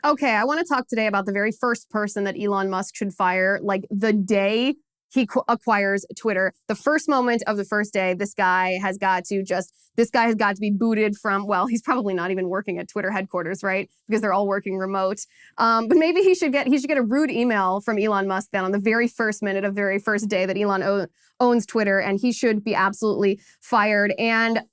Okay, I want to talk today about the very first person that Elon Musk should fire, like the day he acquires Twitter. The first moment of the first day, this guy has got to be booted from, well, he's probably not even working at Twitter headquarters, right? Because they're all working remote. But maybe he should get a rude email from Elon Musk then on the very first minute of the very first day that Elon owns Twitter, and he should be absolutely fired. And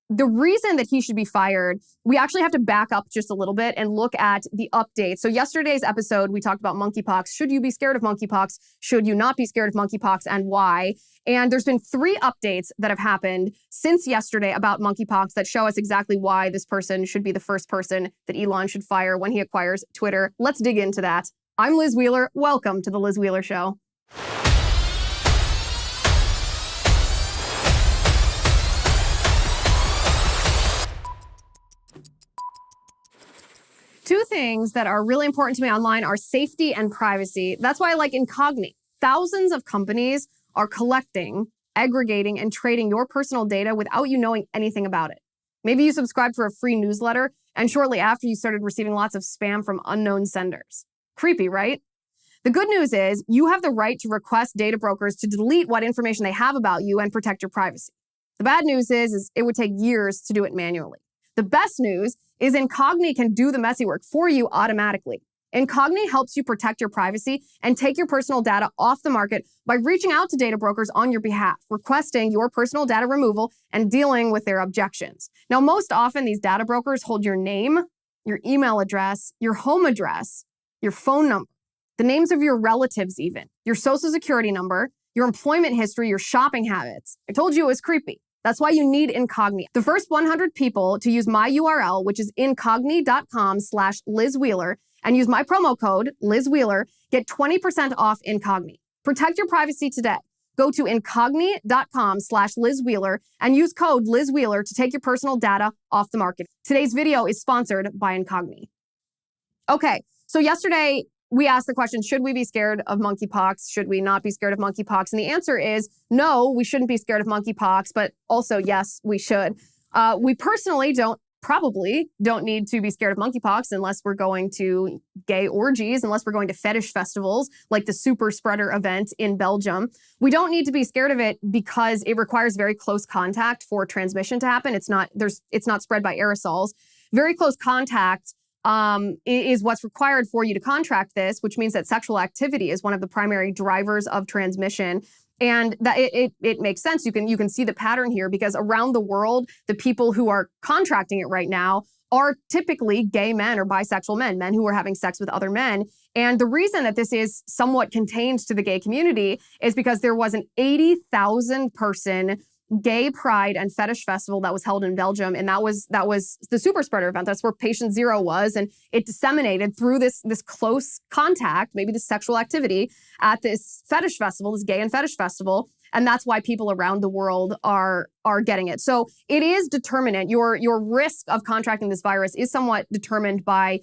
the reason that he should be fired, we actually have to back up just a little bit and look at the update. So yesterday's episode, we talked about monkeypox. Should you be scared of monkeypox? Should you not be scared of monkeypox, and why? And there's been 3 updates that have happened since yesterday about monkeypox that show us exactly why this person should be the first person that Elon should fire when he acquires Twitter. Let's dig into that. I'm Liz Wheeler. Welcome to The Liz Wheeler Show. Two things that are really important to me online are safety and privacy. That's why I like incognito. Thousands of companies are collecting, aggregating, and trading your personal data without you knowing anything about it. Maybe you subscribed for a free newsletter, and shortly after you started receiving lots of spam from unknown senders. Creepy, right? The good news is you have the right to request data brokers to delete what information they have about you and protect your privacy. The bad news is it would take years to do it manually. The best news is Incogni can do the messy work for you automatically. Incogni helps you protect your privacy and take your personal data off the market by reaching out to data brokers on your behalf, requesting your personal data removal and dealing with their objections. Now, most often, these data brokers hold your name, your email address, your home address, your phone number, the names of your relatives even, your social security number, your employment history, your shopping habits. I told you it was creepy. That's why you need Incogni. The first 100 people to use my URL, which is incogni.com/Liz Wheeler, and use my promo code, Liz Wheeler, get 20% off Incogni. Protect your privacy today. Go to incogni.com/Liz Wheeler and use code Liz Wheeler to take your personal data off the market. Today's video is sponsored by Incogni. Okay, so yesterday, we asked the question, should we be scared of monkeypox? Should we not be scared of monkeypox? And the answer is no, we shouldn't be scared of monkeypox, but also yes, we should. We personally probably don't need to be scared of monkeypox unless we're going to gay orgies, unless we're going to fetish festivals like the super spreader event in Belgium. We don't need to be scared of it because it requires very close contact for transmission to happen. It's not spread by aerosols. Very close contact is what's required for you to contract this, which means that sexual activity is one of the primary drivers of transmission. And that it makes sense. You can see the pattern here because around the world, the people who are contracting it right now are typically gay men or bisexual men who are having sex with other men. And the reason that this is somewhat contained to the gay community is because there was an 80,000 person gay pride and fetish festival that was held in Belgium. And that was the super spreader event. That's where patient 0 was. And it disseminated through this close contact, maybe the sexual activity at this fetish festival, this gay and fetish festival. And that's why people around the world are getting it. So it is determinant. Your risk of contracting this virus is somewhat determined by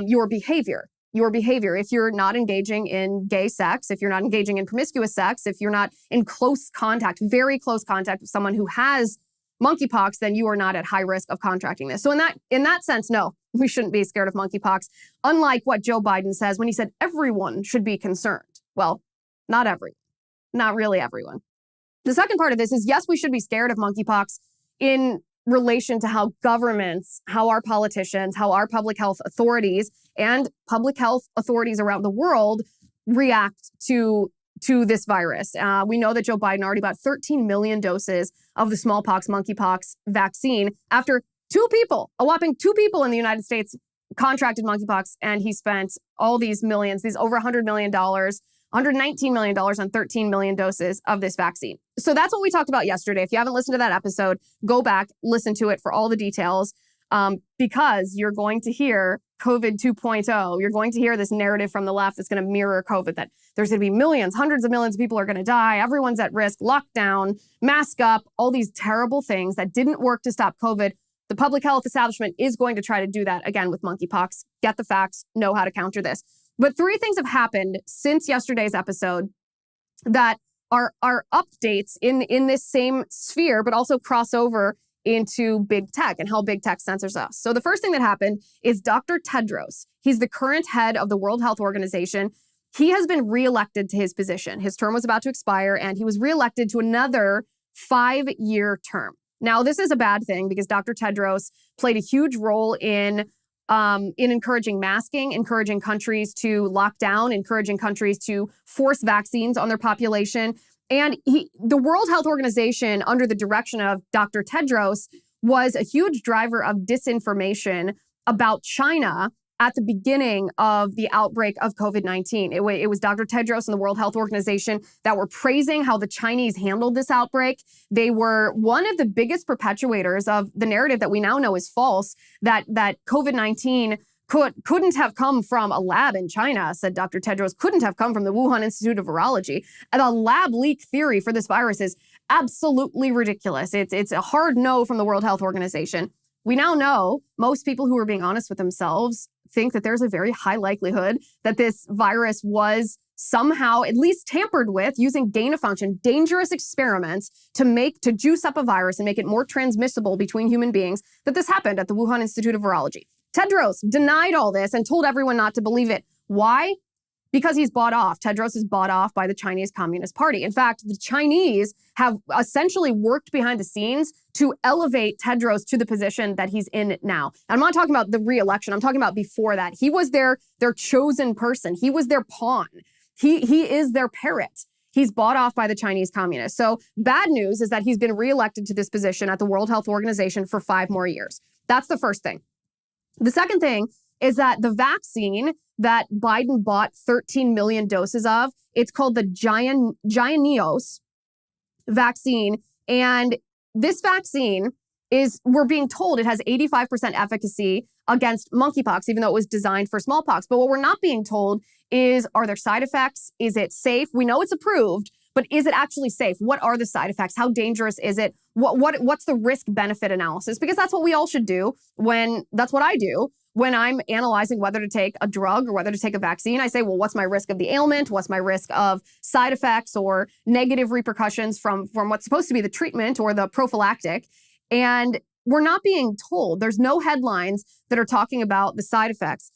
your behavior. If you're not engaging in gay sex, if you're not engaging in promiscuous sex, if you're not in close contact, very close contact with someone who has monkeypox, then you are not at high risk of contracting this. So in that sense, no, we shouldn't be scared of monkeypox. Unlike what Joe Biden says when he said everyone should be concerned. Well, not really everyone. The second part of this is, yes, we should be scared of monkeypox in relation to how governments, how our politicians, how our public health authorities and public health authorities around the world react to this virus. We know that Joe Biden already bought 13 million doses of the smallpox, monkeypox vaccine after a whopping two people in the United States contracted monkeypox, and he spent all these millions, these over $100 million, $119 million on 13 million doses of this vaccine. So that's what we talked about yesterday. If you haven't listened to that episode, go back, listen to it for all the details, because you're going to hear COVID 2.0. You're going to hear this narrative from the left that's going to mirror COVID, that there's going to be millions, hundreds of millions of people are going to die. Everyone's at risk, lockdown, mask up, all these terrible things that didn't work to stop COVID. The public health establishment is going to try to do that again with monkeypox. Get the facts, know how to counter this. But 3 things have happened since yesterday's episode that are updates in this same sphere, but also cross over into big tech and how big tech censors us. So the first thing that happened is Dr. Tedros. He's the current head of the World Health Organization. He has been reelected to his position. His term was about to expire, and he was reelected to another 5-year term. Now, this is a bad thing because Dr. Tedros played a huge role in encouraging masking, encouraging countries to lock down, encouraging countries to force vaccines on their population. And the World Health Organization, under the direction of Dr. Tedros, was a huge driver of disinformation about China at the beginning of the outbreak of COVID-19. It was Dr. Tedros and the World Health Organization that were praising how the Chinese handled this outbreak. They were one of the biggest perpetuators of the narrative that we now know is false, that COVID-19 couldn't have come from a lab in China, said Dr. Tedros, couldn't have come from the Wuhan Institute of Virology. And the lab leak theory for this virus is absolutely ridiculous. It's a hard no from the World Health Organization. We now know most people who are being honest with themselves think that there's a very high likelihood that this virus was somehow at least tampered with using gain of function, dangerous experiments to juice up a virus and make it more transmissible between human beings, that this happened at the Wuhan Institute of Virology. Tedros denied all this and told everyone not to believe it. Why? Because he's bought off. Tedros is bought off by the Chinese Communist Party. In fact, the Chinese have essentially worked behind the scenes to elevate Tedros to the position that he's in now. And I'm not talking about the re-election. I'm talking about before that. He was their chosen person. He was their pawn. He is their parrot. He's bought off by the Chinese communists. So bad news is that he's been reelected to this position at the World Health Organization for 5 more years. That's the first thing. The second thing is that the vaccine that Biden bought 13 million doses of, it's called the JYNNEOS vaccine. And this vaccine we're being told it has 85% efficacy against monkeypox, even though it was designed for smallpox. But what we're not being told is, are there side effects? Is it safe? We know it's approved, but is it actually safe? What are the side effects? How dangerous is it? What's the risk-benefit analysis? Because that's what we all should do that's what I do when I'm analyzing whether to take a drug or whether to take a vaccine. I say, well, what's my risk of the ailment? What's my risk of side effects or negative repercussions from what's supposed to be the treatment or the prophylactic? And we're not being told. There's no headlines that are talking about the side effects.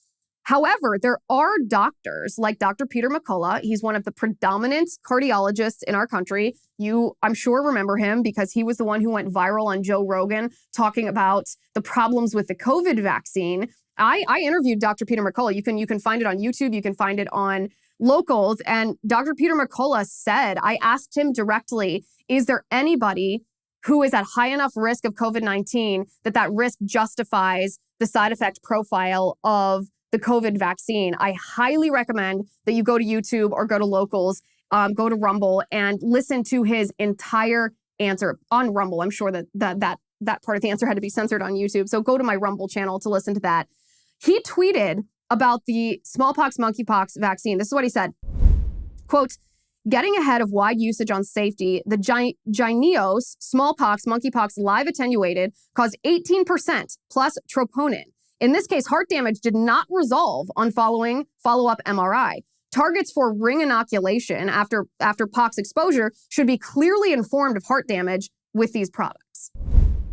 However, there are doctors like Dr. Peter McCullough. He's one of the predominant cardiologists in our country. You, I'm sure, remember him because he was the one who went viral on Joe Rogan talking about the problems with the COVID vaccine. I interviewed Dr. Peter McCullough. You can find it on YouTube. You can find it on Locals. And Dr. Peter McCullough said, I asked him directly, is there anybody who is at high enough risk of COVID-19 that risk justifies the side effect profile of the COVID vaccine? I highly recommend that you go to YouTube or go to Locals, go to Rumble and listen to his entire answer on Rumble. I'm sure that part of the answer had to be censored on YouTube. So go to my Rumble channel to listen to that. He tweeted about the smallpox, monkeypox vaccine. This is what he said, quote, getting ahead of wide usage on safety, the JYNNEOS smallpox, monkeypox live attenuated caused 18% plus troponin. In this case, heart damage did not resolve on follow-up MRI. Targets for ring inoculation after pox exposure should be clearly informed of heart damage with these products.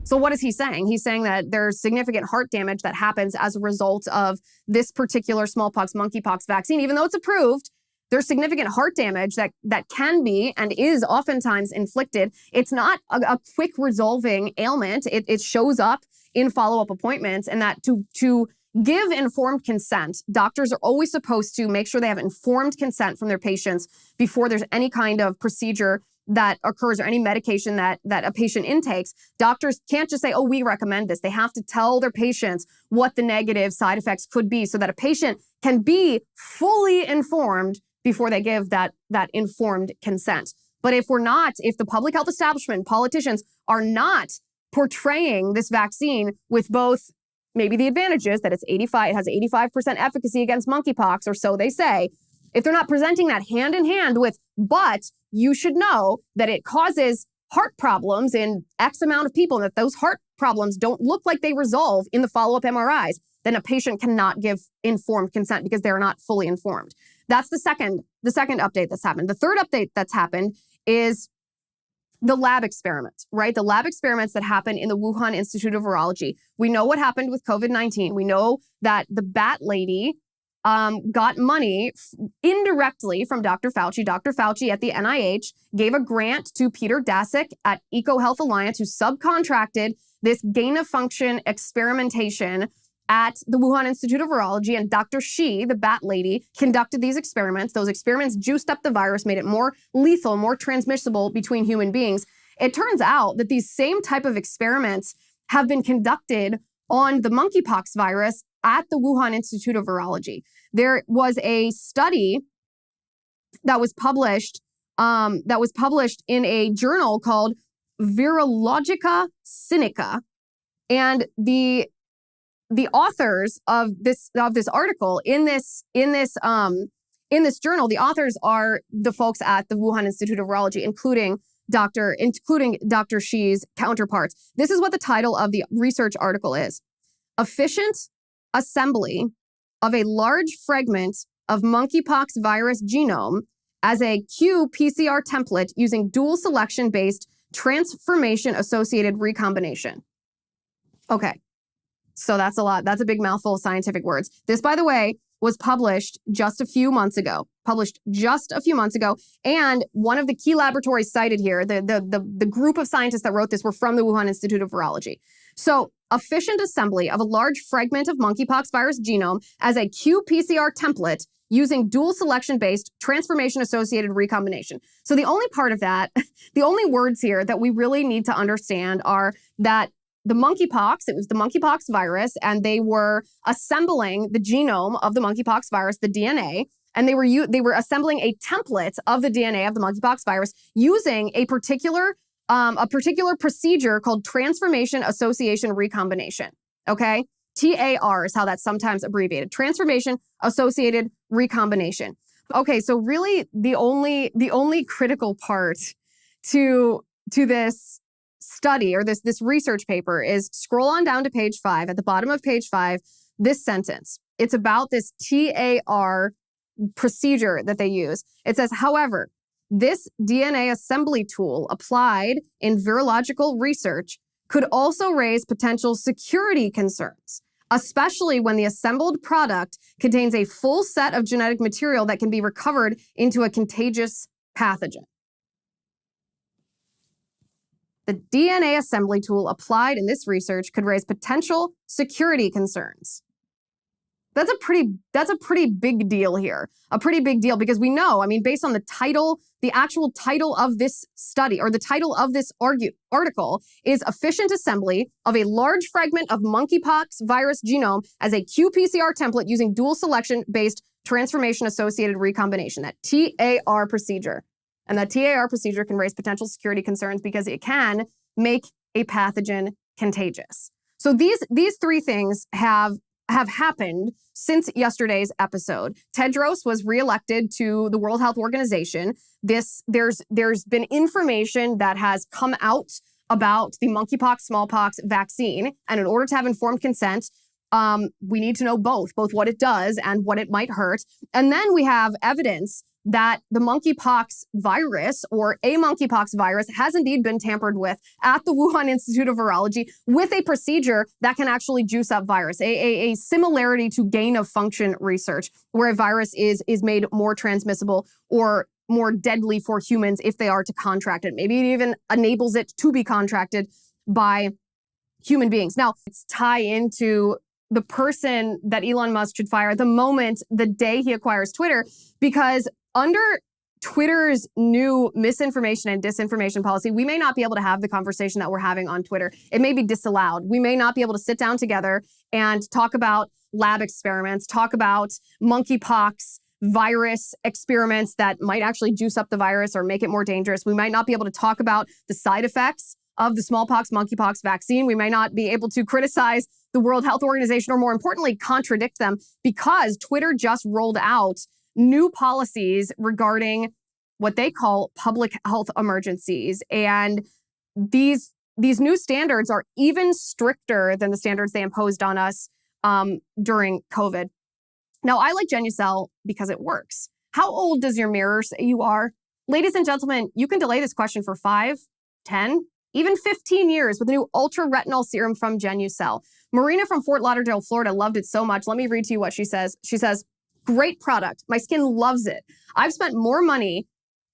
So what is he saying? He's saying that there's significant heart damage that happens as a result of this particular smallpox, monkeypox vaccine. Even though it's approved, there's significant heart damage that can be and is oftentimes inflicted. It's not a quick resolving ailment. It shows up in follow-up appointments, and that to give informed consent, doctors are always supposed to make sure they have informed consent from their patients before there's any kind of procedure that occurs or any medication that a patient intakes. Doctors can't just say, oh, we recommend this. They have to tell their patients what the negative side effects could be so that a patient can be fully informed before they give that informed consent. But if the public health establishment, politicians are not portraying this vaccine with both maybe the advantages that it has 85% efficacy against monkeypox, or so they say, if they're not presenting that hand in hand with, but you should know that it causes heart problems in X amount of people, and that those heart problems don't look like they resolve in the follow-up MRIs, then a patient cannot give informed consent because they're not fully informed. That's the second update that's happened. The third update that's happened is the lab experiments, right? The lab experiments that happen in the Wuhan Institute of Virology. We know what happened with COVID-19. We know that the bat lady got money indirectly from Dr. Fauci. Dr. Fauci at the NIH gave a grant to Peter Daszak at EcoHealth Alliance, who subcontracted this gain-of-function experimentation at the Wuhan Institute of Virology, and Dr. Shi, the bat lady, conducted these experiments. Those experiments juiced up the virus, made it more lethal, more transmissible between human beings. It turns out that these same type of experiments have been conducted on the monkeypox virus at the Wuhan Institute of Virology. There was a study that was published in a journal called Virologica Sinica, and the authors of this article in this journal, the authors are the folks at the Wuhan Institute of Virology, including Dr. Shi's counterparts. This is what the title of the research article is: Efficient assembly of a large fragment of monkeypox virus genome as a qPCR template using dual selection-based transformation-associated recombination. Okay, so that's a lot. That's a big mouthful of scientific words. This, by the way, was published just a few months ago. And one of the key laboratories cited here, the group of scientists that wrote this were from the Wuhan Institute of Virology. So, efficient assembly of a large fragment of monkeypox virus genome as a qPCR template using dual selection-based transformation-associated recombination. So the only part of that, the only words here that we really need to understand are that the monkeypox, it was the monkeypox virus, and they were assembling the genome of the monkeypox virus, the DNA, and they were assembling a template of the DNA of the monkeypox virus using a particular procedure called transformation association recombination. Okay, TAR is how that's sometimes abbreviated. Transformation associated recombination. Okay, so really the only critical part to this study or this research paper is scroll on down to page 5. At the bottom of page 5, this sentence. It's about this TAR procedure that they use. It says, however, this DNA assembly tool applied in virological research could also raise potential security concerns, especially when the assembled product contains a full set of genetic material that can be recovered into a contagious pathogen. The DNA assembly tool applied in this research could raise potential security concerns. That's a pretty big deal here. A pretty big deal because we know, I mean, based on the title, the actual title of this study or the title of this article is efficient assembly of a large fragment of monkeypox virus genome as a qPCR template using dual selection-based transformation-associated recombination, that TAR procedure. And that TAR procedure can raise potential security concerns because it can make a pathogen contagious. So these three things have happened since yesterday's episode. Tedros was reelected to the World Health Organization. There's been information that has come out about the monkeypox, smallpox vaccine. And in order to have informed consent, we need to know both what it does and what it might hurt. And then we have evidence that the monkeypox virus or a monkeypox virus has indeed been tampered with at the Wuhan Institute of Virology with a procedure that can actually juice up virus, a similarity to gain-of-function research, where a virus is made more transmissible or more deadly for humans if they are to contract it. Maybe it even enables it to be contracted by human beings. Now, it's tie into the person that Elon Musk should fire the day he acquires Twitter, because under Twitter's new misinformation and disinformation policy, we may not be able to have the conversation that we're having on Twitter. It may be disallowed. We may not be able to sit down together and talk about lab experiments, talk about monkeypox virus experiments that might actually juice up the virus or make it more dangerous. We might not be able to talk about the side effects of the smallpox, monkeypox vaccine. We may not be able to criticize the World Health Organization or, more importantly, contradict them, because Twitter just rolled out new policies regarding what they call public health emergencies. And these new standards are even stricter than the standards they imposed on us during COVID. Now, I like Genucel because it works. How old does your mirror say you are? Ladies and gentlemen, you can delay this question for 5, 10, even 15 years with a new ultra retinol serum from Genucel. Marina from Fort Lauderdale, Florida loved it so much. Let me read to you what she says. She says, great product. My skin loves it. I've spent more money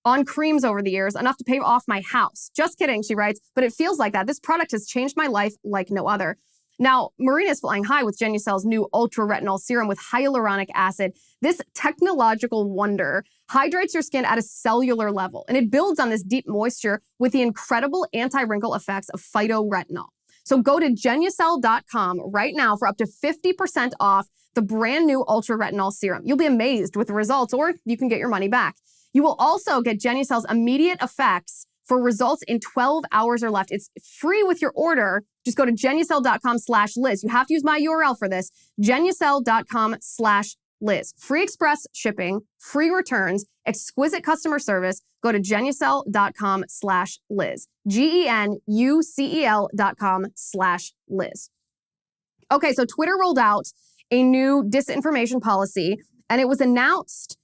on creams over the years, enough to pay off my house. Just kidding, she writes, but it feels like that. This product has changed my life like no other. Now, Marina is flying high with Genucel's new ultra retinol serum with hyaluronic acid. This technological wonder hydrates your skin at a cellular level, and it builds on this deep moisture with the incredible anti-wrinkle effects of phytoretinol. So go to Genucel.com right now for up to 50% off the brand new ultra retinol serum. You'll be amazed with the results, or you can get your money back. You will also get Genucel's immediate effects for results in 12 hours or less. It's free with your order. Just go to Genucel.com/Liz. You have to use my URL for this, Genucel.com/Liz. Free express shipping, free returns, exquisite customer service. Go to Genucel.com/Liz. GENUCEL.com/Liz. Okay, so Twitter rolled out a new disinformation policy, and it was announced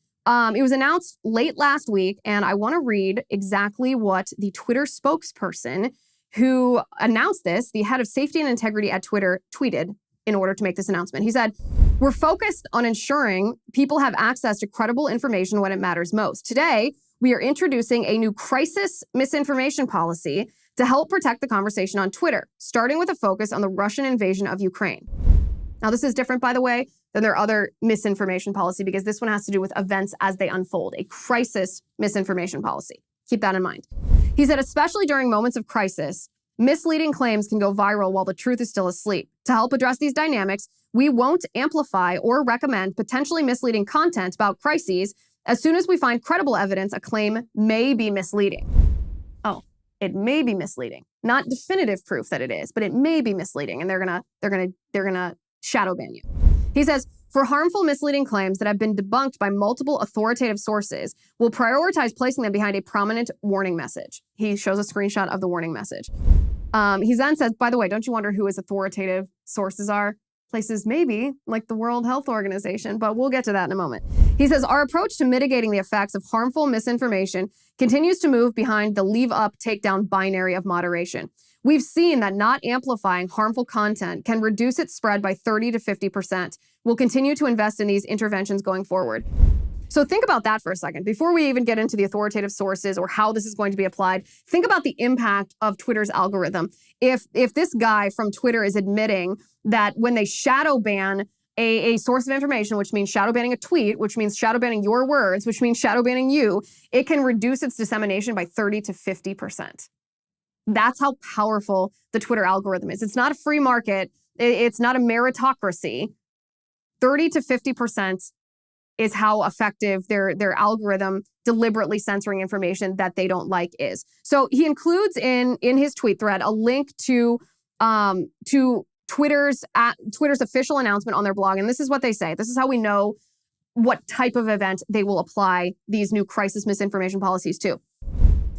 late last week, and I want to read exactly what the Twitter spokesperson who announced this, the head of safety and integrity at Twitter, tweeted in order to make this announcement. He said, "We're focused on ensuring people have access to credible information when it matters most. Today, we are introducing a new crisis misinformation policy to help protect the conversation on Twitter, starting with a focus on the Russian invasion of Ukraine." Now, this is different, by the way, than their other misinformation policy, because this one has to do with events as they unfold, a crisis misinformation policy. Keep that in mind. He said, especially during moments of crisis, misleading claims can go viral while the truth is still asleep. To help address these dynamics, we won't amplify or recommend potentially misleading content about crises as soon as we find credible evidence a claim may be misleading. Oh, it may be misleading. Not definitive proof that it is, but it may be misleading, and they're gonna shadow ban you. He says, for harmful, misleading claims that have been debunked by multiple authoritative sources, we'll prioritize placing them behind a prominent warning message. He shows a screenshot of the warning message. He then says, by the way, don't you wonder who his authoritative sources are? Places maybe like the World Health Organization, but we'll get to that in a moment. He says, our approach to mitigating the effects of harmful misinformation continues to move behind the leave up, take down binary of moderation. We've seen that not amplifying harmful content can reduce its spread by 30 to 50%. We'll continue to invest in these interventions going forward. So think about that for a second. Before we even get into the authoritative sources or how this is going to be applied, think about the impact of Twitter's algorithm. If this guy from Twitter is admitting that when they shadow ban a source of information, which means shadow banning a tweet, which means shadow banning your words, which means shadow banning you, it can reduce its dissemination by 30 to 50%. That's how powerful the Twitter algorithm is. It's not a free market. It's not a meritocracy. 30 to 50% is how effective their algorithm deliberately censoring information that they don't like is. So he includes in his tweet thread a link to Twitter's official announcement on their blog. And this is what they say. This is how we know what type of event they will apply these new crisis misinformation policies to.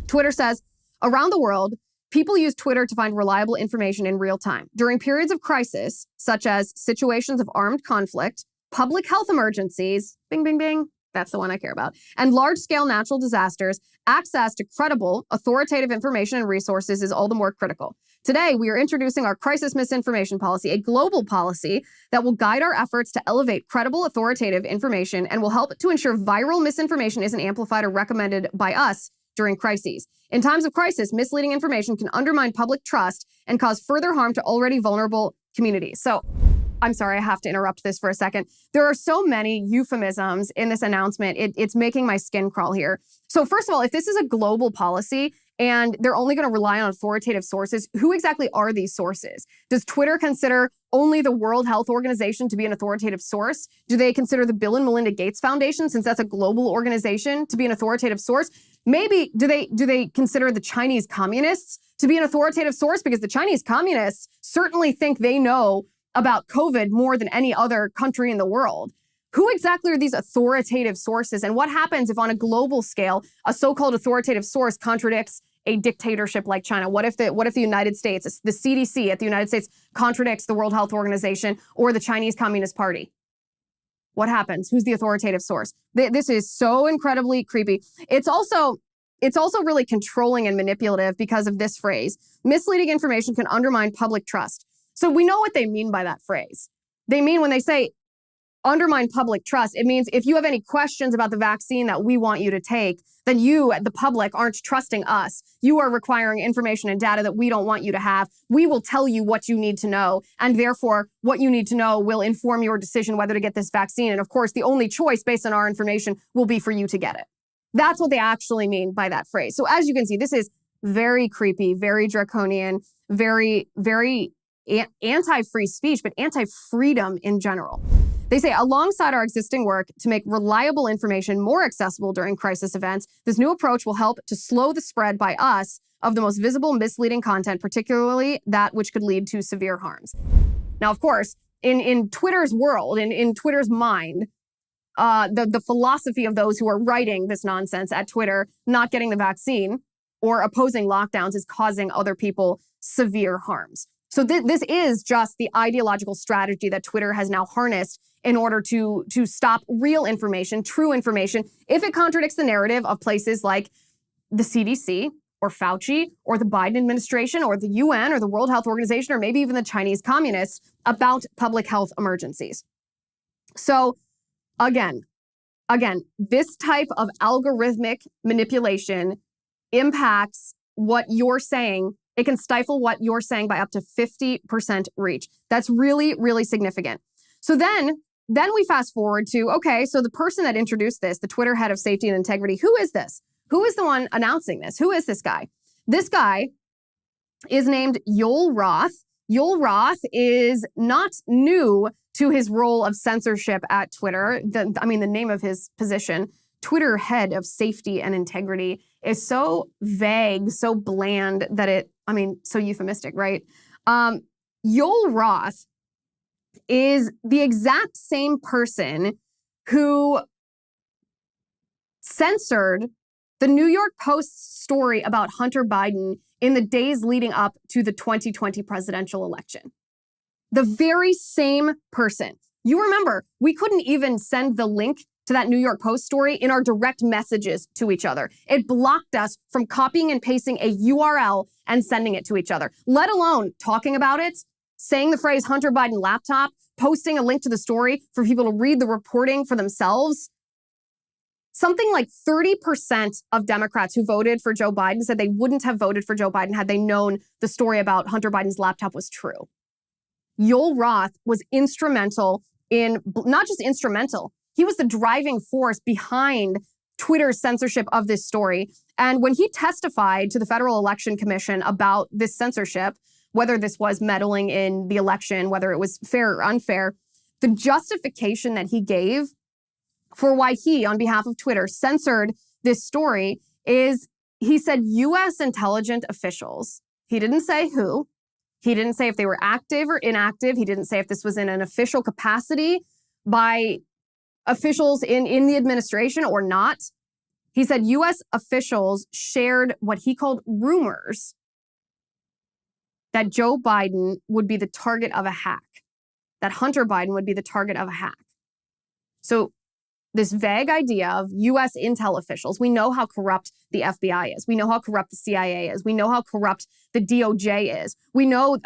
Twitter says, around the world, people use Twitter to find reliable information in real time. During periods of crisis, such as situations of armed conflict, public health emergencies, bing, bing, bing, that's the one I care about, and large-scale natural disasters, access to credible, authoritative information and resources is all the more critical. Today, we are introducing our crisis misinformation policy, a global policy that will guide our efforts to elevate credible, authoritative information and will help to ensure viral misinformation isn't amplified or recommended by us during crises. In times of crisis, misleading information can undermine public trust and cause further harm to already vulnerable communities. So, I'm sorry, I have to interrupt this for a second. There are so many euphemisms in this announcement. It's making my skin crawl here. So first of all, if this is a global policy and they're only going to rely on authoritative sources, who exactly are these sources? Does Twitter consider only the World Health Organization to be an authoritative source? Do they consider the Bill and Melinda Gates Foundation, since that's a global organization, to be an authoritative source? Maybe do they consider the Chinese communists to be an authoritative source? Because the Chinese communists certainly think they know about COVID more than any other country in the world. Who exactly are these authoritative sources? And what happens if on a global scale, a so-called authoritative source contradicts a dictatorship like China? What if the United States, the CDC at the United States contradicts the World Health Organization or the Chinese Communist Party? What happens? Who's the authoritative source? This is so incredibly creepy. It's also it's also really controlling and manipulative because of this phrase. Misleading information can undermine public trust. So we know what they mean by that phrase. They mean when they say undermine public trust, it means if you have any questions about the vaccine that we want you to take, then you, the public, aren't trusting us. You are requiring information and data that we don't want you to have. We will tell you what you need to know, and therefore what you need to know will inform your decision whether to get this vaccine. And of course, the only choice based on our information will be for you to get it. That's what they actually mean by that phrase. So as you can see, this is very creepy, very draconian, very, very anti-free speech, but anti-freedom in general. They say, alongside our existing work to make reliable information more accessible during crisis events, this new approach will help to slow the spread by us of the most visible misleading content, particularly that which could lead to severe harms. Now, of course, in Twitter's world, in Twitter's mind, the philosophy of those who are writing this nonsense at Twitter, not getting the vaccine or opposing lockdowns is causing other people severe harms. So this is just the ideological strategy that Twitter has now harnessed in order to stop real information, true information, if it contradicts the narrative of places like the CDC or Fauci or the Biden administration or the UN or the World Health Organization or maybe even the Chinese communists about public health emergencies. So again, this type of algorithmic manipulation impacts what you're saying. It can stifle what you're saying by up to 50% reach. That's really, really significant. So then we fast forward to, okay, so the person that introduced this, the Twitter head of safety and integrity, who is this? Who is the one announcing this? Who is this guy? This guy is named Yoel Roth. Yoel Roth is not new to his role of censorship at Twitter. The name of his position, Twitter head of safety and integrity, is so vague, so bland that so euphemistic, right? Yoel Roth is the exact same person who censored the New York Post's story about Hunter Biden in the days leading up to the 2020 presidential election. The very same person. You remember, we couldn't even send the link to that New York Post story in our direct messages to each other. It blocked us from copying and pasting a URL and sending it to each other, let alone talking about it, saying the phrase Hunter Biden laptop, posting a link to the story for people to read the reporting for themselves. Something like 30% of Democrats who voted for Joe Biden said they wouldn't have voted for Joe Biden had they known the story about Hunter Biden's laptop was true. Yoel Roth was instrumental not just instrumental, he was the driving force behind Twitter's censorship of this story. And when he testified to the Federal Election Commission about this censorship, whether this was meddling in the election, whether it was fair or unfair, the justification that he gave for why he, on behalf of Twitter, censored this story is he said U.S. intelligence officials, he didn't say who, he didn't say if they were active or inactive, he didn't say if this was in an official capacity by officials in the administration or not. He said U.S. officials shared what he called rumors that Joe Biden would be the target of a hack, that Hunter Biden would be the target of a hack. So this vague idea of U.S. intel officials, we know how corrupt the FBI is. We know how corrupt the CIA is. We know how corrupt the DOJ is. We know,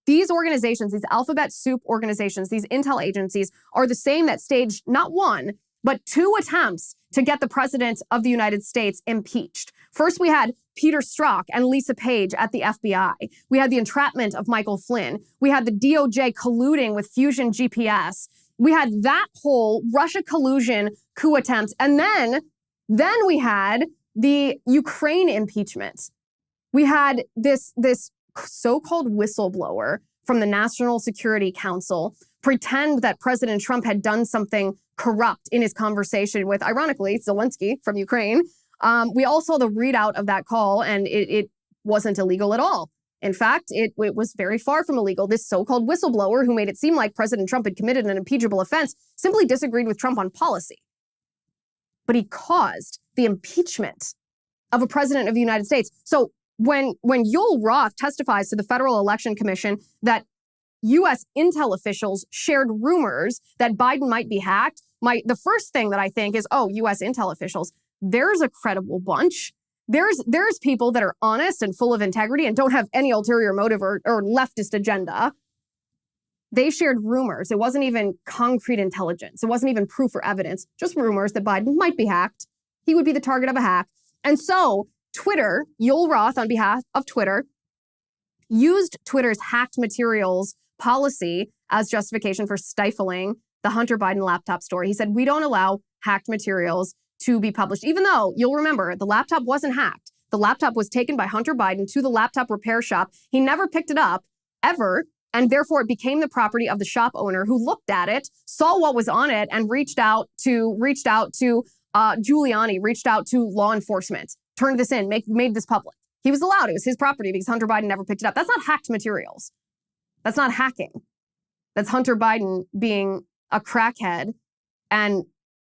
these organizations, these alphabet soup organizations, these intel agencies are the same that staged not one, but two attempts to get the president of the United States impeached. First, we had Peter Strzok and Lisa Page at the FBI. We had the entrapment of Michael Flynn. We had the DOJ colluding with Fusion GPS. We had that whole Russia collusion coup attempt. And then we had the Ukraine impeachment. We had this so-called whistleblower from the National Security Council pretend that President Trump had done something corrupt in his conversation with, ironically, Zelensky from Ukraine. We all saw the readout of that call, and it wasn't illegal at all. In fact, it was very far from illegal. This so-called whistleblower who made it seem like President Trump had committed an impeachable offense simply disagreed with Trump on policy. But he caused the impeachment of a president of the United States. So when Yoel Roth testifies to the Federal Election Commission that U.S. intel officials shared rumors that Biden might be hacked, the first thing that I think is, U.S. intel officials, there's a credible bunch. There's people that are honest and full of integrity and don't have any ulterior motive or leftist agenda. They shared rumors. It wasn't even concrete intelligence. It wasn't even proof or evidence, just rumors that Biden might be hacked. He would be the target of a hack. And so Twitter, Yoel Roth on behalf of Twitter, used Twitter's hacked materials policy as justification for stifling the Hunter Biden laptop story. He said, we don't allow hacked materials to be published, even though you'll remember the laptop wasn't hacked. The laptop was taken by Hunter Biden to the laptop repair shop. He never picked it up ever. And therefore it became the property of the shop owner who looked at it, saw what was on it, and reached out to Giuliani, reached out to law enforcement, turned this in, made this public. He was allowed. It was his property because Hunter Biden never picked it up. That's not hacked materials. That's not hacking. That's Hunter Biden being a crackhead and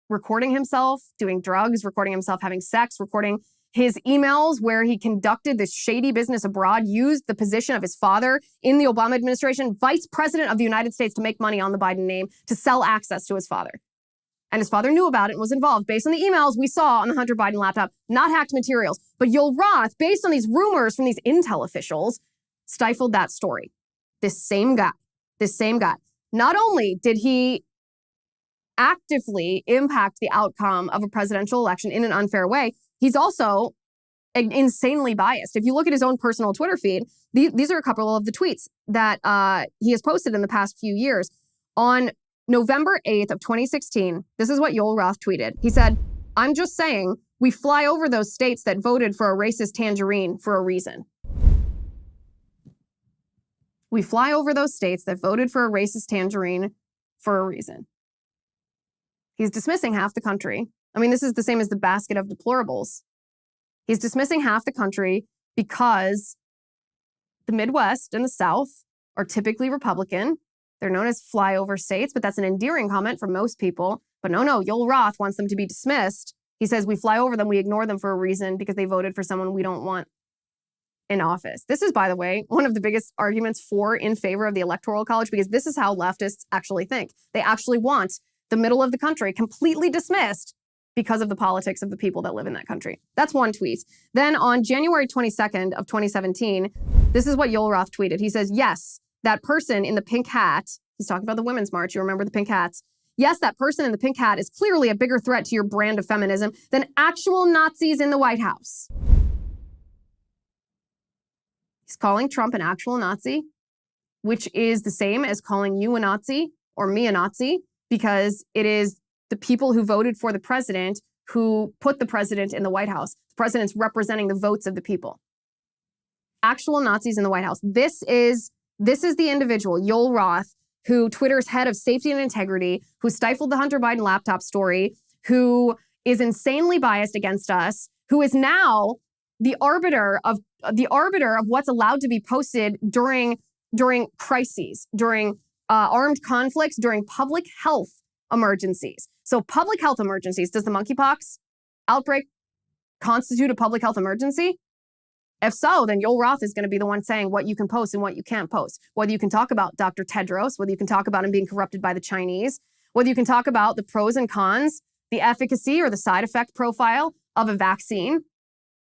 recording himself doing drugs, recording himself having sex, recording his emails where he conducted this shady business abroad, used the position of his father in the Obama administration, vice president of the United States, to make money on the Biden name, to sell access to his father. And his father knew about it and was involved based on the emails we saw on the Hunter Biden laptop, not hacked materials. But Yoel Roth, based on these rumors from these intel officials, stifled that story. This same guy. Not only did he actively impact the outcome of a presidential election in an unfair way, he's also insanely biased. If you look at his own personal Twitter feed, these are a couple of the tweets that he has posted in the past few years. On November 8th of 2016, this is what Yoel Roth tweeted. He said, I'm just saying, we fly over those states that voted for a racist tangerine for a reason. We fly over those states that voted for a racist tangerine for a reason. He's dismissing half the country. I mean, this is the same as the basket of deplorables. He's dismissing half the country because the Midwest and the South are typically Republican. They're known as flyover states, but that's an endearing comment for most people. But no, Yoel Roth wants them to be dismissed. He says we fly over them, we ignore them for a reason because they voted for someone we don't want in office. This is, by the way, one of the biggest arguments in favor of the Electoral College, because this is how leftists actually think. They actually want the middle of the country completely dismissed because of the politics of the people that live in that country. That's one tweet. Then on January 22nd of 2017, this is what Yoel Roth tweeted. He says, yes, that person in the pink hat, he's talking about the Women's March, you remember the pink hats. Yes, that person in the pink hat is clearly a bigger threat to your brand of feminism than actual Nazis in the White House. He's calling Trump an actual Nazi, which is the same as calling you a Nazi or me a Nazi, because it is the people who voted for the president who put the president in the White House. The president's representing the votes of the people. Actual Nazis in the White House. This is the individual, Yoel Roth, who Twitter's head of safety and integrity, who stifled the Hunter Biden laptop story, who is insanely biased against us, who is now the arbiter of what's allowed to be posted during crises, during armed conflicts, during public health emergencies. So public health emergencies, does the monkeypox outbreak constitute a public health emergency? If so, then Yoel Roth is going to be the one saying what you can post and what you can't post. Whether you can talk about Dr. Tedros, whether you can talk about him being corrupted by the Chinese, whether you can talk about the pros and cons, the efficacy or the side effect profile of a vaccine,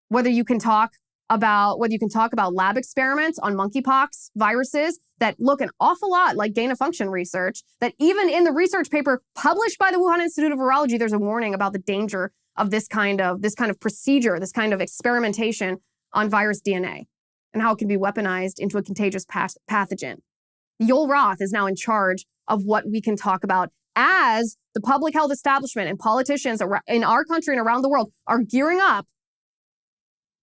whether you can talk about lab experiments on monkeypox viruses that look an awful lot like gain-of-function research, that even in the research paper published by the Wuhan Institute of Virology, there's a warning about the danger of this kind of procedure, this kind of experimentation on virus DNA and how it can be weaponized into a contagious pathogen. Yoel Roth is now in charge of what we can talk about as the public health establishment and politicians in our country and around the world are gearing up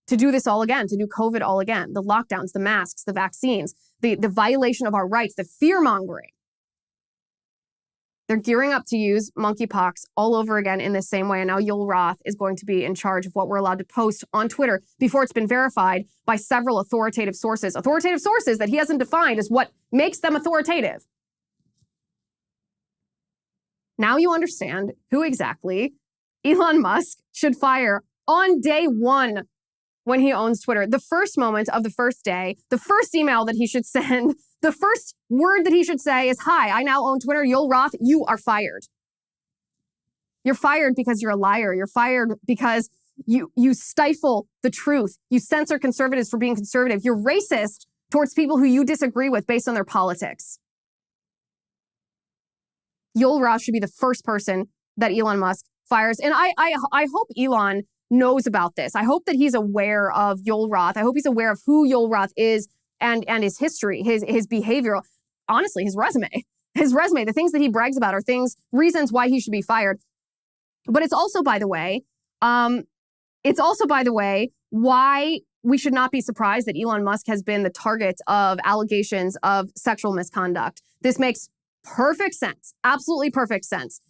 to do this all again, to do COVID all again, the lockdowns, the masks, the vaccines, the violation of our rights, the fear-mongering. They're gearing up to use monkeypox all over again in the same way. And now Yoel Roth is going to be in charge of what we're allowed to post on Twitter before it's been verified by several authoritative sources that he hasn't defined as what makes them authoritative. Now you understand who exactly Elon Musk should fire on day one when he owns Twitter. The first moment of the first day, the first email that he should send, the first word that he should say is, hi, I now own Twitter. Yoel Roth, you are fired. You're fired because you're a liar. You're fired because You stifle the truth. You censor conservatives for being conservative. You're racist towards people who you disagree with based on their politics. Yoel Roth should be the first person that Elon Musk fires. And I hope Elon knows about this. I hope that he's aware of Yoel Roth. I hope he's aware of who Yoel Roth is and his history, his behavioral, honestly, his resume. His resume, the things that he brags about are reasons why he should be fired. But it's also, by the way, why we should not be surprised that Elon Musk has been the target of allegations of sexual misconduct. This makes perfect sense. Absolutely perfect sense.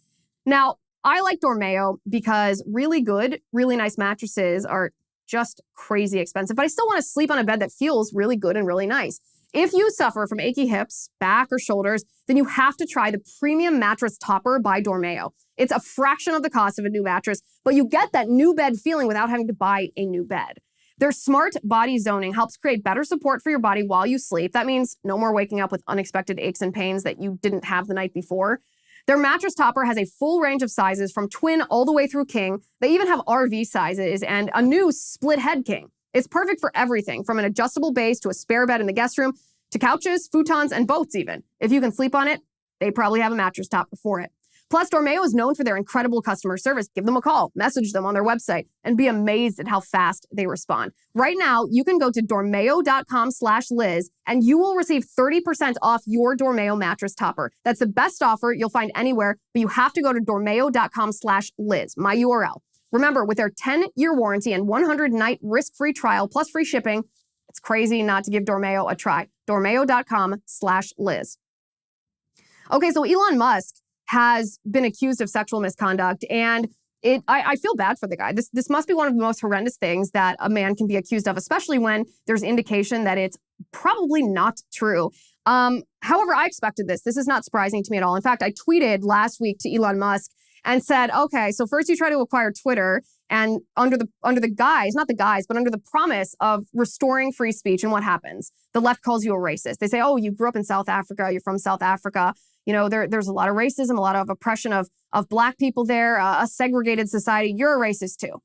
Now, I like Dormeo because really good, really nice mattresses are just crazy expensive, but I still want to sleep on a bed that feels really good and really nice. If you suffer from achy hips, back, or shoulders, then you have to try the premium mattress topper by Dormeo. It's a fraction of the cost of a new mattress, but you get that new bed feeling without having to buy a new bed. Their smart body zoning helps create better support for your body while you sleep. That means no more waking up with unexpected aches and pains that you didn't have the night before. Their mattress topper has a full range of sizes from twin all the way through king. They even have RV sizes and a new split head king. It's perfect for everything, from an adjustable base to a spare bed in the guest room to couches, futons, and boats even. If you can sleep on it, they probably have a mattress topper for it. Plus, Dormeo is known for their incredible customer service. Give them a call, message them on their website, and be amazed at how fast they respond. Right now, you can go to dormeo.com/Liz, and you will receive 30% off your Dormeo mattress topper. That's the best offer you'll find anywhere, but you have to go to dormeo.com/Liz, my URL. Remember, with their 10-year warranty and 100-night risk-free trial plus free shipping, it's crazy not to give Dormeo a try. Dormeo.com/Liz. Okay, so Elon Musk has been accused of sexual misconduct, and I feel bad for the guy. This must be one of the most horrendous things that a man can be accused of, especially when there's indication that it's probably not true. However, I expected this. This is not surprising to me at all. In fact, I tweeted last week to Elon Musk and said, okay, so first you try to acquire Twitter, and under the guise, not the guise, but under the promise of restoring free speech, and what happens? The left calls you a racist. They say, oh, you grew up in South Africa, you're from South Africa. You know, there's a lot of racism, a lot of oppression of Black people there, a segregated society. You're a racist too.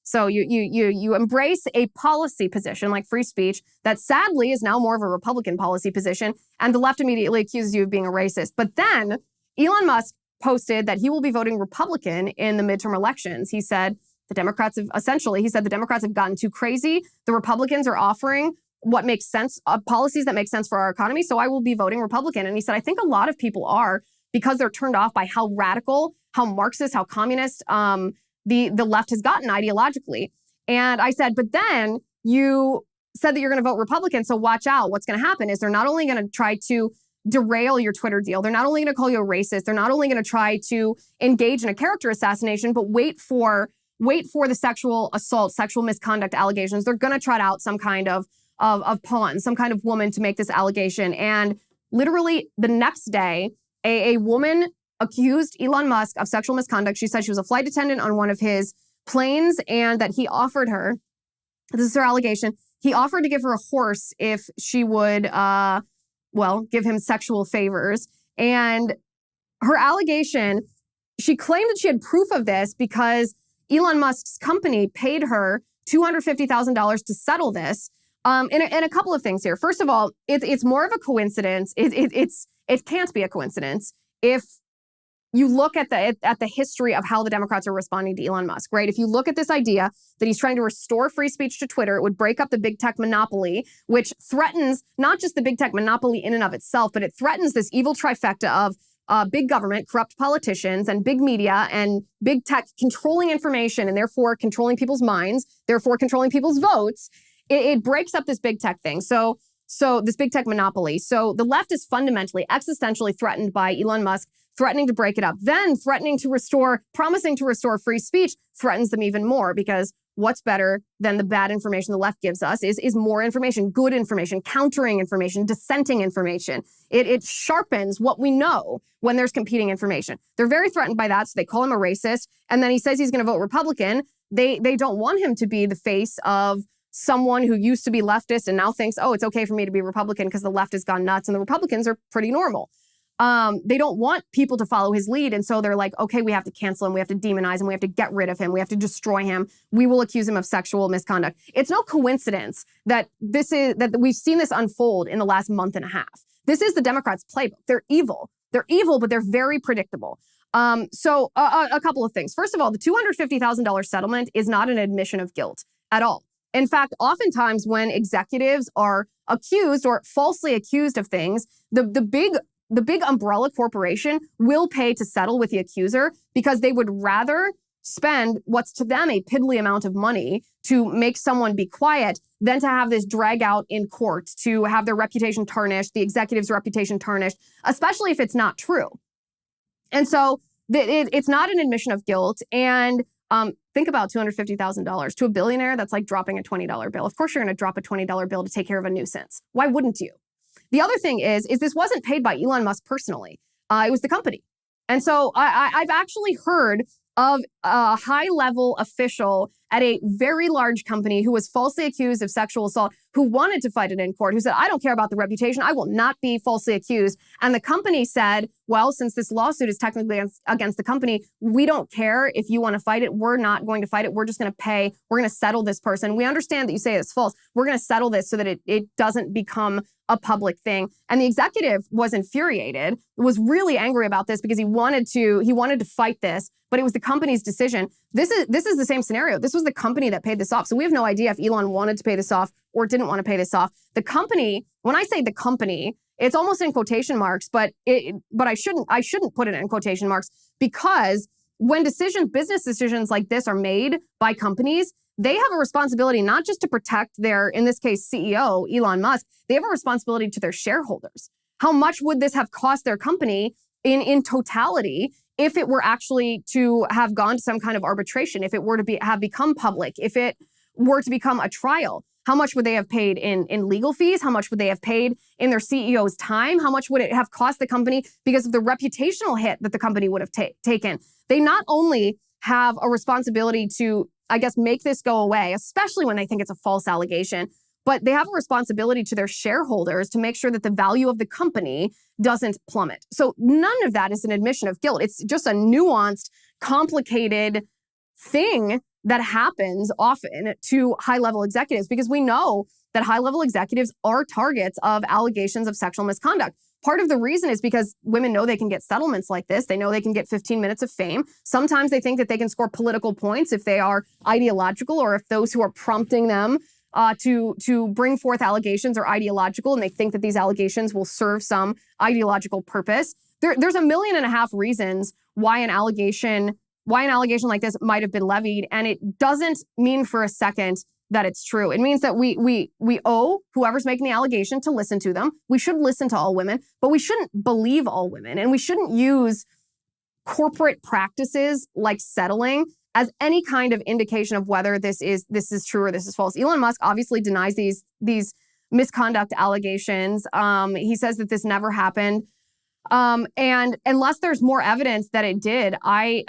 So you embrace a policy position like free speech that sadly is now more of a Republican policy position, and the left immediately accuses you of being a racist. But then Elon Musk posted that he will be voting Republican in the midterm elections. He said the Democrats have gotten too crazy. The Republicans are offering what makes sense, policies that make sense for our economy. So I will be voting Republican. And he said, I think a lot of people are, because they're turned off by how radical, how Marxist, how communist the left has gotten ideologically. And I said, but then you said that you're going to vote Republican. So watch out. What's going to happen is they're not only going to try to derail your Twitter deal. They're not only going to call you a racist. They're not only going to try to engage in a character assassination, but wait for the sexual assault, sexual misconduct allegations. They're going to trot out some kind of pawn, some kind of woman to make this allegation. And literally the next day, a woman accused Elon Musk of sexual misconduct. She said she was a flight attendant on one of his planes and that he offered her, this is her allegation, he offered to give her a horse if she would, give him sexual favors. And her allegation, she claimed that she had proof of this because Elon Musk's company paid her $250,000 to settle this. And a couple of things here. First of all, it's more of a coincidence. It can't be a coincidence if you look at the history of how the Democrats are responding to Elon Musk, right? If you look at this idea that he's trying to restore free speech to Twitter, it would break up the big tech monopoly, which threatens not just the big tech monopoly in and of itself, but it threatens this evil trifecta of big government, corrupt politicians, and big media and big tech controlling information and therefore controlling people's minds, therefore controlling people's votes. It breaks up this big tech thing. So this big tech monopoly. So the left is fundamentally, existentially threatened by Elon Musk, threatening to break it up, then promising to restore free speech threatens them even more, because what's better than the bad information the left gives us is more information, good information, countering information, dissenting information. It sharpens what we know when there's competing information. They're very threatened by that, so they call him a racist. And then he says he's going to vote Republican. They don't want him to be the face of someone who used to be leftist and now thinks, oh, it's okay for me to be Republican because the left has gone nuts and the Republicans are pretty normal. They don't want people to follow his lead. And so they're like, okay, we have to cancel him. We have to demonize him. We have to get rid of him. We have to destroy him. We will accuse him of sexual misconduct. It's no coincidence that that we've seen this unfold in the last month and a half. This is the Democrats' playbook. They're evil. They're evil, but they're very predictable. So a couple of things. First of all, the $250,000 settlement is not an admission of guilt at all. In fact, oftentimes when executives are accused or falsely accused of things, the big umbrella corporation will pay to settle with the accuser because they would rather spend what's to them a piddly amount of money to make someone be quiet than to have this drag out in court, to have their reputation tarnished, the executive's reputation tarnished, especially if it's not true. And so it's not an admission of guilt. And think about $250,000 to a billionaire. That's like dropping a $20 bill. Of course, you're going to drop a $20 bill to take care of a nuisance. Why wouldn't you? The other thing is this wasn't paid by Elon Musk personally. It was the company. And so I've actually heard of a high-level official at a very large company who was falsely accused of sexual assault, who wanted to fight it in court, who said, I don't care about the reputation. I will not be falsely accused. And the company said, well, since this lawsuit is technically against the company, we don't care if you want to fight it. We're not going to fight it. We're just going to pay. We're going to settle this person. We understand that you say it's false. We're going to settle this so that it doesn't become a public thing. And the executive was infuriated, was really angry about this because he wanted to fight this, but it was the company's decision. This is the same scenario. This was the company that paid this off. So we have no idea if Elon wanted to pay this off or didn't want to pay this off. The company, when I say the company, it's almost in quotation marks, but I shouldn't put it in quotation marks, because when business decisions like this are made by companies, they have a responsibility not just to protect their, in this case, CEO, Elon Musk, they have a responsibility to their shareholders. How much would this have cost their company in totality if it were actually to have gone to some kind of arbitration, if it were to have become public, if it were to become a trial? How much would they have paid in legal fees? How much would they have paid in their CEO's time? How much would it have cost the company because of the reputational hit that the company would have taken? They not only have a responsibility to, I guess, make this go away, especially when they think it's a false allegation, but they have a responsibility to their shareholders to make sure that the value of the company doesn't plummet. So none of that is an admission of guilt. It's just a nuanced, complicated thing that happens often to high-level executives, because we know that high-level executives are targets of allegations of sexual misconduct. Part of the reason is because women know they can get settlements like this. They know they can get 15 minutes of fame. Sometimes they think that they can score political points if they are ideological, or if those who are prompting them to bring forth allegations are ideological, and they think that these allegations will serve some ideological purpose. There's 1.5 million reasons why an allegation like this might have been levied, and it doesn't mean for a second that it's true. It means that we owe whoever's making the allegation to listen to them. We should listen to all women, but we shouldn't believe all women, and we shouldn't use corporate practices like settling as any kind of indication of whether this is true or this is false. Elon Musk obviously denies these misconduct allegations. He says that this never happened, and unless there's more evidence that it did, I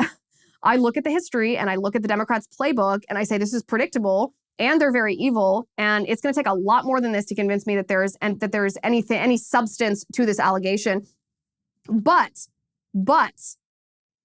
look at the history and I look at the Democrats' playbook and I say this is predictable and they're very evil, and it's going to take a lot more than this to convince me that there's any substance to this allegation. But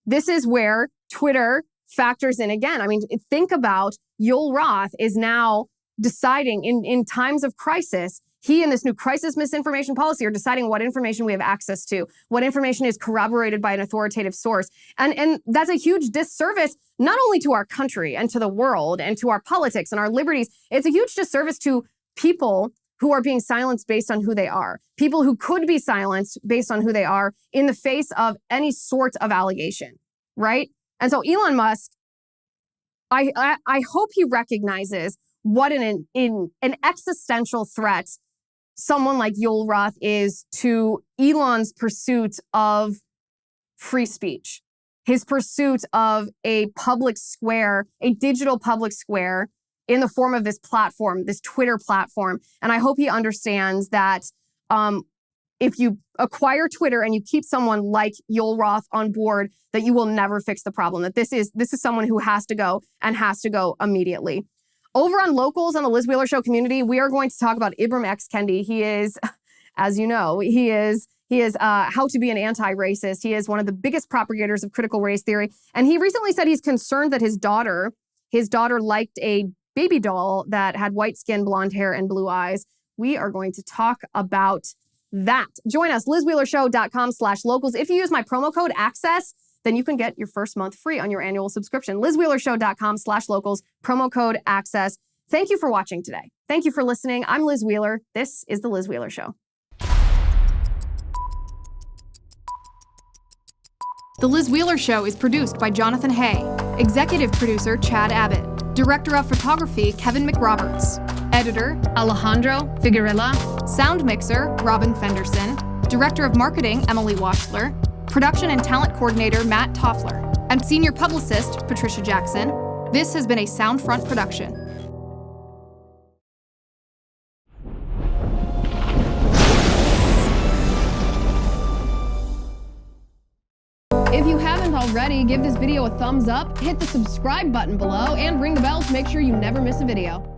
this is where Twitter factors in again. I mean, think about Yoel Roth is now deciding in times of crisis. He and this new crisis misinformation policy are deciding what information we have access to, what information is corroborated by an authoritative source. And that's a huge disservice, not only to our country and to the world and to our politics and our liberties. It's a huge disservice to people who are being silenced based on who they are, people who could be silenced based on who they are in the face of any sort of allegation, right? And so Elon Musk, I hope he recognizes what an existential threat someone like Yoel Roth is to Elon's pursuit of free speech, his pursuit of a public square, a digital public square in the form of this platform, this Twitter platform. And I hope he understands that if you acquire Twitter and you keep someone like Yoel Roth on board, that you will never fix the problem, that this is someone who has to go and has to go immediately. Over on Locals on the Liz Wheeler Show community, we are going to talk about Ibram X. Kendi. He is, as you know, he is He is How to Be an Anti-Racist. He is one of the biggest propagators of critical race theory. And he recently said he's concerned that his daughter liked a baby doll that had white skin, blonde hair, and blue eyes. We are going to talk about that. Join us, LizWheelerShow.com/locals. If you use my promo code ACCESS, then you can get your first month free on your annual subscription. LizWheelerShow.com/locals, promo code ACCESS. Thank you for watching today. Thank you for listening. I'm Liz Wheeler. This is The Liz Wheeler Show. The Liz Wheeler Show is produced by Jonathan Hay, executive producer Chad Abbott, director of photography Kevin McRoberts, editor Alejandro Figuerella, sound mixer Robin Fenderson, director of marketing Emily Washler, production and talent coordinator Matt Toffler, and senior publicist Patricia Jackson. This has been a Soundfront production. If you haven't already, give this video a thumbs up, hit the subscribe button below, and ring the bell to make sure you never miss a video.